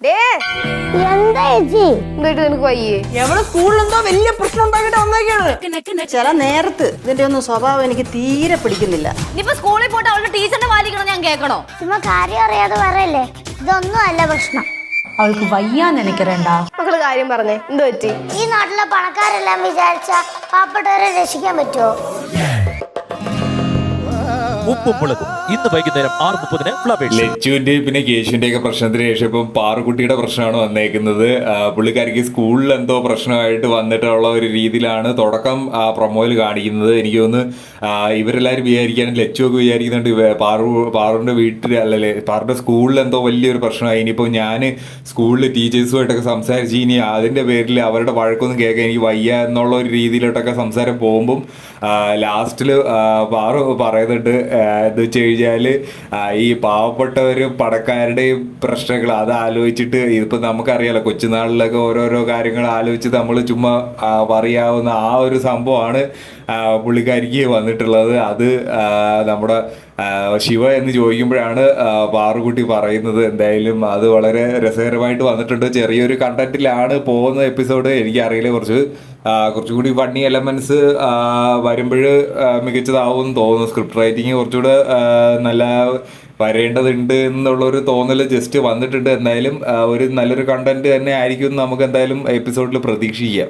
എന്താ ചേച്ചി എന്നിട്ട് നിനക്ക് വയ്യേ? എവിടെ സ്കൂളിലെന്തോ വലിയ പ്രശ്നം ഉണ്ടാക്കിട്ട് വന്നേക്കാണ്. ചില നേരത്ത് ഇതിന്റെ ഒന്നും സ്വഭാവം എനിക്ക് തീരെ പിടിക്കുന്നില്ല. ഇനിയിപ്പോ സ്കൂളിൽ പോയിട്ട് അവളുടെ ടീച്ചറിനെ വാലിക്കണം ഞാൻ കേൾക്കണോ? ചുമ്മാ കാര്യം അറിയാതെ പറയല്ലേ, ഇതൊന്നും അല്ല പ്രശ്നം. அவளுக்கு வையான்னு நினைக்கிறேன்டா. മക്കള് കാര്യം പറഞ്ഞേ, എന്ത് പറ്റി? ഈ നാട്ടിലെ പണക്കാരെല്ലാം വിചാരിച്ച പാവപ്പെട്ടവരെ രക്ഷിക്കാൻ പറ്റുമോ? ഉപ്പും മുളകും ഇന്ന് വൈകുന്നേരം 6:30 ഫ്ലവേഴ്സ്. ലച്ചുവിന്റെ പിന്നെ കേശുവിന്റെ ഒക്കെ പ്രശ്നത്തിന് ശേഷം ഇപ്പം പാറുകുട്ടിയുടെ പ്രശ്നമാണ് വന്നേക്കുന്നത്. പുള്ളിക്കാരിക്ക് സ്കൂളിൽ എന്തോ പ്രശ്നമായിട്ട് വന്നിട്ടുള്ള ഒരു രീതിയിലാണ് തുടക്കം പ്രൊമോയിൽ കാണിക്കുന്നത്. എനിക്ക് തോന്നുന്നു ഇവരെല്ലാവരും വിചാരിക്കാനും ലച്ചു ഒക്കെ വിചാരിക്കുന്നുണ്ട് പാറുവിന്റെ വീട്ടിൽ അല്ലല്ലേ പാറുടെ സ്കൂളിൽ എന്തോ വലിയൊരു പ്രശ്നമായി. ഇനിയിപ്പോൾ ഞാൻ സ്കൂളിൽ ടീച്ചേഴ്സുമായിട്ടൊക്കെ സംസാരിച്ച് ഇനി അതിന്റെ പേരിൽ അവരുടെ വഴക്കൊന്നും കേൾക്കാൻ എനിക്ക് വയ്യ എന്നുള്ള ഒരു രീതിയിലോട്ടൊക്കെ സംസാരം പോകുമ്പം ലാസ്റ്റിൽ പാറു പറയുന്നുണ്ട് എന്ന് വെച്ച് കഴിഞ്ഞാൽ ഈ പാവപ്പെട്ടവരും പണക്കാരുടെയും പ്രശ്നങ്ങൾ അത് ആലോചിച്ചിട്ട് ഇതിപ്പോൾ നമുക്കറിയാലോ കൊച്ചുനാളിലൊക്കെ ഓരോരോ കാര്യങ്ങൾ ആലോചിച്ച് നമ്മൾ ചുമ്മാ പറയാവുന്ന ആ ഒരു സംഭവമാണ് പുള്ളിക്കാരിക്ക് വന്നിട്ടുള്ളത്. അത് നമ്മുടെ ശിവ എന്ന് ചോദിക്കുമ്പോഴാണ് പാറുകുട്ടി പറയുന്നത്. എന്തായാലും അത് വളരെ രസകരമായിട്ട് വന്നിട്ടുണ്ട്. ചെറിയൊരു കണ്ടന്റിലാണ് പോകുന്ന എപ്പിസോഡ്. എനിക്കറിയില്ല, കുറച്ചുകൂടി ഫണ്ണി എലമെന്റ്സ് വരുമ്പോൾ മികച്ചതാവും എന്ന് തോന്നുന്നു. സ്ക്രിപ്റ്റ് റൈറ്റിംഗ് കുറച്ചുകൂടെ നല്ല വരേണ്ടതുണ്ട് എന്നുള്ളൊരു തോന്നൽ ജസ്റ്റ് വന്നിട്ടുണ്ട്. എന്തായാലും ഒരു നല്ലൊരു കണ്ടന്റ് തന്നെ ആയിരിക്കും നമുക്ക് എന്തായാലും എപ്പിസോഡിൽ പ്രതീക്ഷിക്കാം.